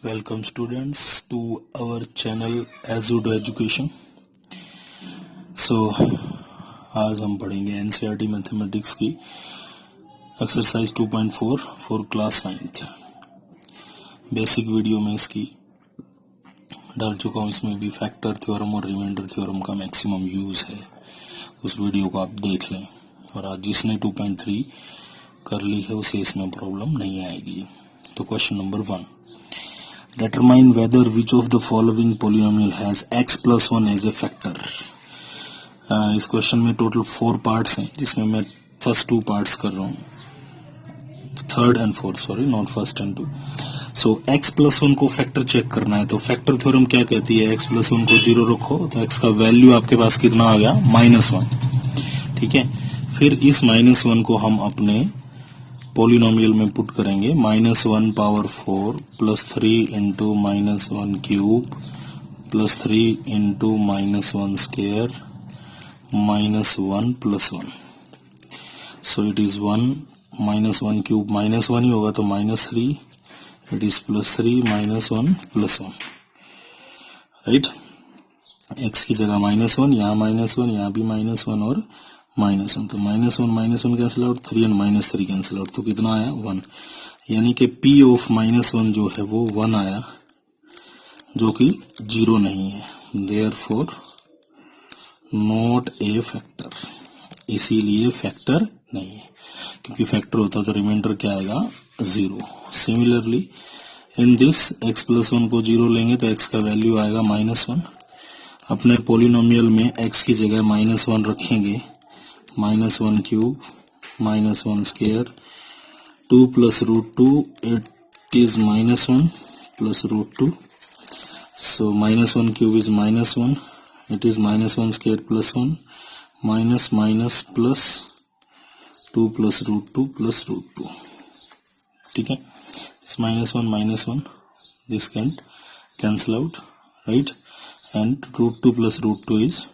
Welcome students to our channel Azudo Education. So आज हम पढ़ेंगे एनसीईआरटी मैथमेटिक्स की exercise 2.4 for class 9th। Basic video में इसकी डाल चुका हूँ, इसमें भी फैक्टर थ्योरम और रिमाइंडर थ्योरम का मैक्सिमम यूज है, उस वीडियो को आप देख लें। और आज जिसने 2.3 कर ली है उसे इसमें प्रॉब्लम नहीं आएगी। तो question number 1, determine whether which of the following polynomial has x plus 1 as a factor। इस क्वेश्चन में टोटल 4 पार्ट्स हैं, जिसमें मैं फर्स्ट 2 पार्ट्स कर रहा हूँ, third and fourth, sorry not first and 2। So x plus 1 को फैक्टर चेक करना है। तो फैक्टर थ्योरम क्या कहती है, x प्लस 1 को 0 रखो तो x का वैल्यू आपके पास कितना आ गया, -1। ठीक है, फिर इस -1 को हम अपने पॉलिनोमियल में पुट करेंगे। -1 power 4 plus 3 into -1 cube plus 3 into -1 square -1 plus 1। So it is 1 -1 cube -1 ही होगा तो -3, it is +3 -1 plus 1, right. x की जगह -1, यहाँ -1, यहाँ भी -1 और -1, तो -1 कैंसिल आउट, 3 और -3 कैंसिल आउट, तो कितना आया 1। यानी कि p ऑफ -1 जो है वो 1 आया, जो कि 0 नहीं है, देयरफॉर नॉट ए फैक्टर, इसीलिए फैक्टर नहीं है। क्योंकि फैक्टर होता तो रिमाइंडर क्या आएगा, 0। Similarly in this x plus 1 को 0 लेंगे तो x का वैल्यू आएगा -1। अपने पोलिनोमियल में x की जगह -1 रखेंगे, -1 cube -1 square 2 plus √2, it is -1 plus √2। So -1 cube is -1, it is -1 square plus 1 minus minus plus 2 plus √2 plus √2। ठीक है, इस -1 this can cancel out, right, and √2 plus √2 is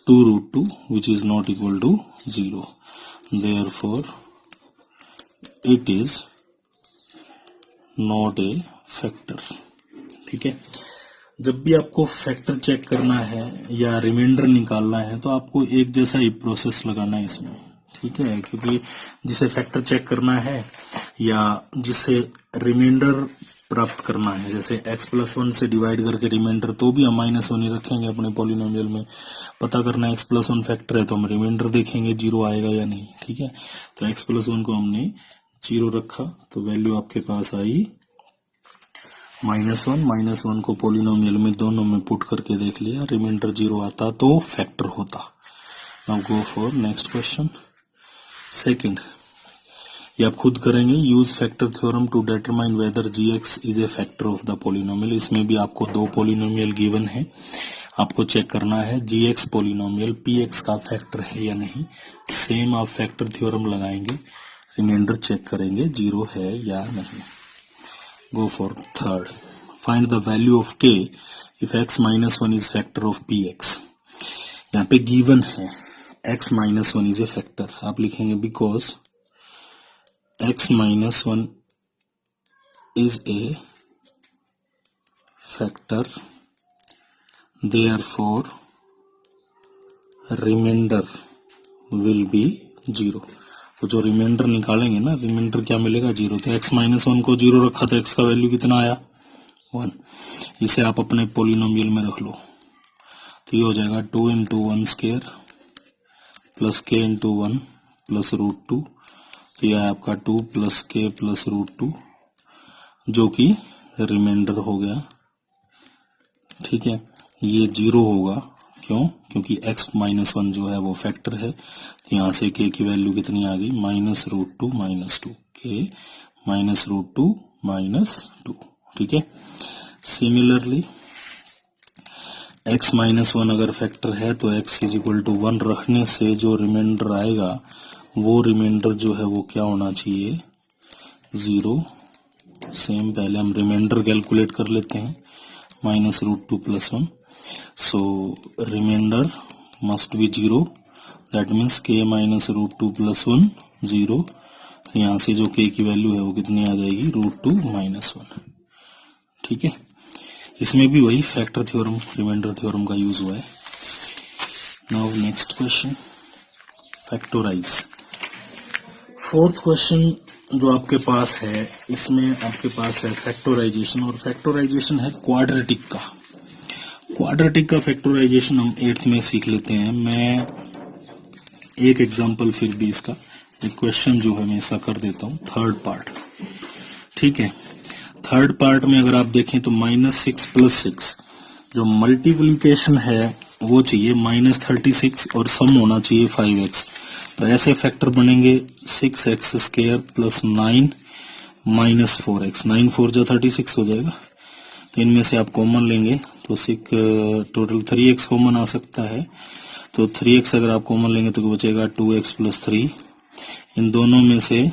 2√2 which is not equal to 0, therefore it is not a factor। ठीक है, जब भी आपको factor check करना है या रिमाइंडर निकालना है तो आपको एक जैसा ही प्रोसेस लगाना है इसमें। ठीक है, क्योंकि जिसे फैक्टर चेक करना है या जिसे रिमाइंडर प्राप्त करना है, जैसे x प्लस 1 से डिवाइड करके रिमाइंडर, तो भी हम -1 ही रखेंगे अपने पॉलिनोमियल में। पता करना है x प्लस 1 फैक्टर है तो हम रिमाइंडर देखेंगे 0 आएगा या नहीं। ठीक है, तो x प्लस 1 को हमने 0 रखा तो वैल्यू आपके पास आई -1 को पॉलिनोमियल में दोनों में पुट करके देख लिया, रिमाइंडर 0 आता तो फैक्टर होता। Now go for next question. Second, ये आप खुद करेंगे, use factor theorem to determine whether gx is a factor of the polynomial. इसमें भी आपको 2 पॉलिनोमियल गिवन है, आपको चेक करना है gx पॉलिनोमियल px का फैक्टर है या नहीं। सेम आप फैक्टर थ्योरम लगाएंगे, रिमाइंडर चेक करेंगे 0 है या नहीं। Go for third, find the value of k if x -1 is factor of px। यहाँ पे गिवन है x -1 इज ए फैक्टर, आप लिखेंगे because x -1 is a factor, therefore remainder will be 0। तो जो रिमाइंडर निकालेंगे ना, रिमाइंडर क्या मिलेगा, 0। तो x -1 को 0 रखा तो x का वैल्यू कितना आया, 1। इसे आप अपने पोलिनोमियल में रख लो तो ये हो जाएगा 2 into 1 square plus k into 1 plus √2। तो यह आपका 2 प्लस k प्लस √2, जो कि रिमाइंडर हो गया। ठीक है, ये 0 होगा, क्यों, क्योंकि x -1 जो है वो फैक्टर है। तो यहां से k की वैल्यू कितनी आ गई, -√2 -2, k -√2 -2। ठीक है, सिमिलरली x -1 अगर फैक्टर है तो x इज इक्वल टू 1 रखने से जो रिमाइंडर आएगा वो रिमाइंडर जो है वो क्या होना चाहिए, 0। सेम पहले हम रिमाइंडर कैलकुलेट कर लेते हैं, -√2 plus 1। So remainder must be 0, that means k -√2 plus 1 0। तो यहाँ से जो k की वैल्यू है वो कितनी आ जाएगी, √2 -1। ठीक है, इसमें भी वही फैक्टर थ्योरम, रिमाइंडर थ्योरम का यूज हुआ है। Now next question, factorise. Fourth question जो आपके पास है, इसमें आपके पास है फैक्टोराइजेशन, और फैक्टोराइजेशन है क्वाड्रेटिक का। क्वाड्रेटिक का फैक्टोराइजेशन हम 8th में सीख लेते हैं। मैं एक एग्जांपल फिर भी इसका एक क्वेश्चन जो है मैं ऐसा कर देता हूं, थर्ड पार्ट। ठीक है, थर्ड पार्ट में अगर आप देखें तो -6 + 6 जो मल्टीप्लीकेशन है वो चाहिए -36 और सम होना चाहिए 5x। तो ऐसे फैक्टर बनेंगे 6x² + 9 - 4x। 9 4 जा 36 हो जाएगा। तो इनमें से आप कॉमन लेंगे तो टोटल 3x कॉमन आ सकता है। तो 3x अगर आप कॉमन लेंगे तो बचेगा 2x + 3। इन दोनों में से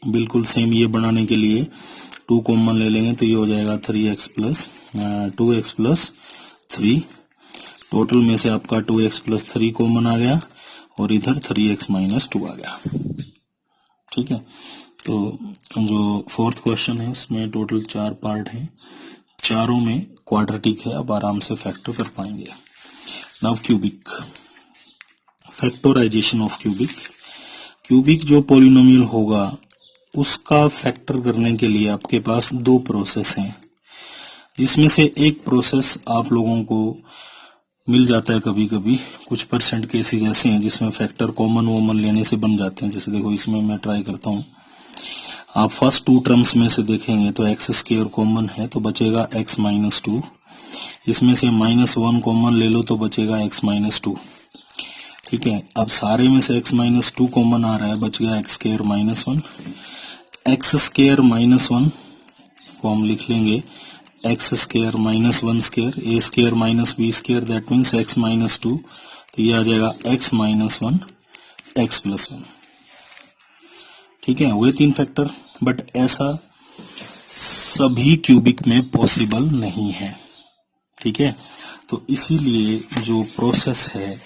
बिल्कुल सेम ये बनाने के लिए 2 कॉमन ले लेंगे तो ये हो जाएगा 2x + 3। टोटल में से आपका 2x + 3 कॉमन आ गया और इधर 3x - 2 आ गया। ठीक है, तो जो फोर्थ क्वेश्चन है उसमें टोटल 4 पार्ट हैं, चारों में क्वाड्रेटिक है, अब आराम से फैक्टर कर पाएंगे। Now cubic, factorisation of cubic. Cubic जो पॉलिनोमियल होगा उसका फैक्टर करने के लिए आपके पास 2 प्रोसेस हैं, जिसमें से एक प्रोसेस आप लोगों को मिल जाता है कभी कभी। कुछ % केसेस ऐसे हैं जिसमें फैक्टर कॉमन वॉमन लेने से बन जाते हैं। जैसे देखो इसमें मैं ट्राई करता हूं, आप फर्स्ट 2 टर्म्स में से देखेंगे तो x² कॉमन है तो बचेगा x - 2। इसमें से -1 कॉमन ले लो तो बचेगा x - 2। ठीक है, अब सारे में से x - 2 कॉमन आ रहा है, बच गया x² - 1। x² - 1 को हम लिख लेंगे x² - 1² a² - b², that means x - 2। तो ये आ जाएगा x - 1 x + 1। ठीक है, हुए 3 फैक्टर, बट ऐसा सभी क्यूबिक में पॉसिबल नहीं है। ठीक है, तो इसीलिए जो प्रोसेस है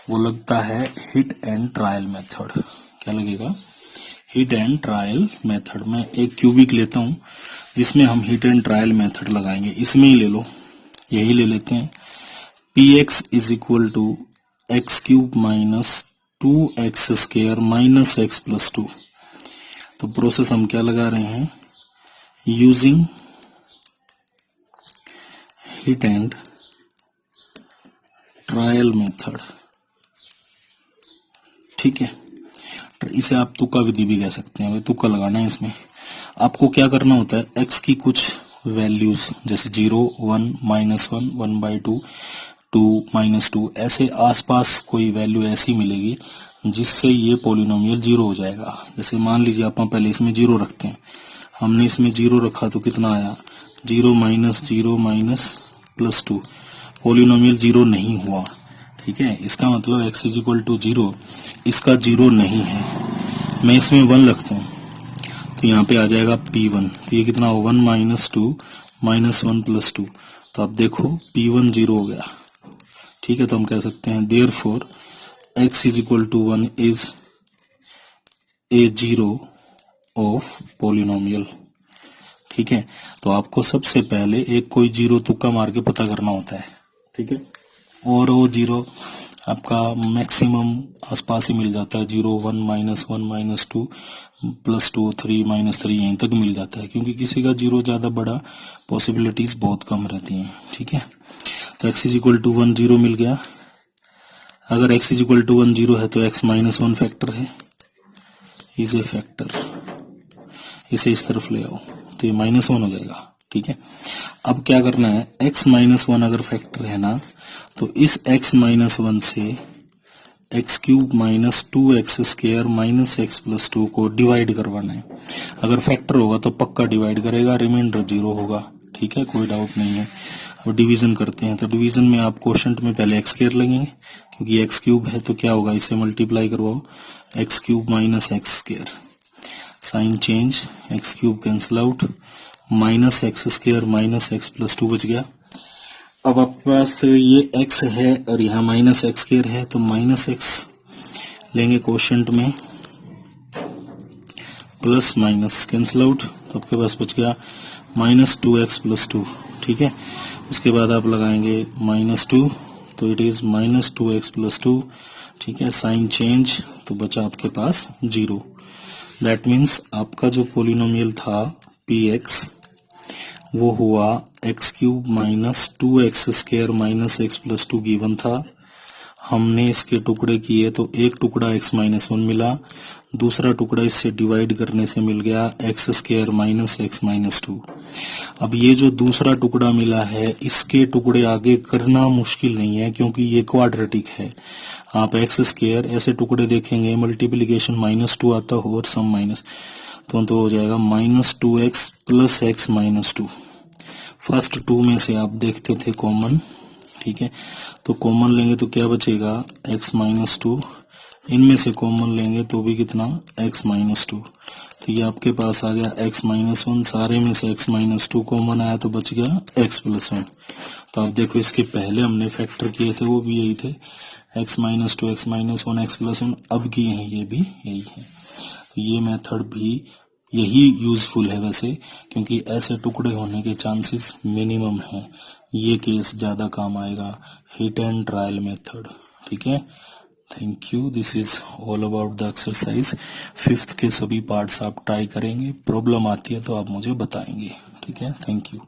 वो लगता है हिट एंड ट्रायल मेथड। क्या लगेगा? Hit and trial method. में एक क्यूबिक लेता हूं जिसमें हम हिट एंड ट्रायल मेथड लगाएंगे। इसमें ही ले लो, यही ले लेते हैं। px = x³ - 2x² - x + 2। तो प्रोसेस हम क्या लगा रहे हैं? Using hit and trial method. ठीक है, तो इसे आप तुक्का विधि भी कह सकते हैं। तुक्का लगाना है इसमें। आपको क्या करना होता है, x की कुछ वैल्यूज जैसे 0 1 -1 1/2 2 -2 ऐसे आसपास कोई वैल्यू ऐसी मिलेगी जिससे ये पॉलिनोमियल 0 हो जाएगा। जैसे मान लीजिए आप पहले इसमें 0 रखते हैं, हमने इसमें 0 रखा तो कितना आया? 0 -0 - +2। पॉलिनोमियल 0 नहीं हुआ। ठीक है, इसका मतलब x = 0, इसका 0 नहीं है। मैं इसमें 1 रखता हूं तो यहाँ पे आ जाएगा p1। तो ये कितना हो? 1 - 2 -1 + 2। तो आप देखो p1 0 हो गया। ठीक है, तो हम कह सकते हैं therefore x = 1 is a 0 of polynomial। ठीक है, तो आपको सबसे पहले एक कोई 0 तुक्का मार के पता करना होता है। ठीक है, और वो 0 आपका मैक्सिमम आसपास ही मिल जाता है। 0 1 -1 -2 +2 3 -3 यहीं तक मिल जाता है, क्योंकि किसी का 0 ज्यादा बड़ा पॉसिबिलिटीज बहुत कम रहती हैं। ठीक है, तो x = 1 0 मिल गया। अगर x = 1 0 है तो x - 1 फैक्टर है, इज ए फैक्टर। इसे इस तरफ ले आओ तो ये -1 हो जाएगा। ठीक है, अब क्या करना है, x - 1 अगर फैक्टर है ना, तो इस x - 1 से x³ - 2x² - x + 2 को डिवाइड करवाना है। अगर फैक्टर होगा तो पक्का डिवाइड करेगा, रिमाइंडर 0 होगा। ठीक है, कोई डाउट नहीं है। अब डिवीजन करते हैं, तो डिवीजन में आप क्वोशंट में पहले x² लगेंगे, क्योंकि x³ है तो क्या होगा, इसे मल्टीप्लाई करवाओ, x³ - x²। Sign change, x³ cancel out, -x² - x + 2 बच गया। अब आपके पास ये x है और यहाँ -x² है, तो -x लेंगे क्वोशंट में, प्लस माइनस कैंसिल आउट, तो आपके पास बच गया -2x+2, ठीक है। उसके बाद आप लगाएंगे -2, तो इट इज -2x+2, ठीक है। साइन चेंज, तो बचा आपके पास 0। दैट मीन्स आपका जो पोलिनोमियल था px वो हुआ x³ -2x² -x+2 गिवन था। हमने इसके टुकड़े किए तो एक टुकड़ा x-1 मिला, दूसरा टुकड़ा इससे डिवाइड करने से मिल गया x² -x-2। अब ये जो दूसरा टुकड़ा मिला है इसके टुकड़े आगे करना मुश्किल नहीं है क्योंकि ये क्वाड्रेटिक है। आप x² ऐसे टुकड़े देखेंगे मल्टीप्लीकेशन -2 आता हो और सम माइनस, तो हो जाएगा -2x + x-2। फर्स्ट 2 में से आप देखते थे कॉमन, ठीक है, तो कॉमन लेंगे तो क्या बचेगा x-2, इनमें से कॉमन लेंगे तो भी कितना x-2, तो ये आपके पास आ गया x-1, सारे में से x-2 कॉमन आया तो बच गया x+1। तो आप देखो इसके पहले हमने फैक्टर किए थे वो भी यही थे, x-2 x-1 x+1, अब किए हैं ये भी यही है। तो ये मेथड भी यही यूजफुल है वैसे, क्योंकि ऐसे टुकड़े होने के चांसेस मिनिमम है। ये केस ज्यादा काम आएगा, हिट एंड ट्रायल मेथड, ठीक है। Thank you, this is all about the exercise. 5th के सभी पार्ट्स आप ट्राई करेंगे, प्रॉब्लम आती है तो आप मुझे बताएंगे, ठीक है। Thank you.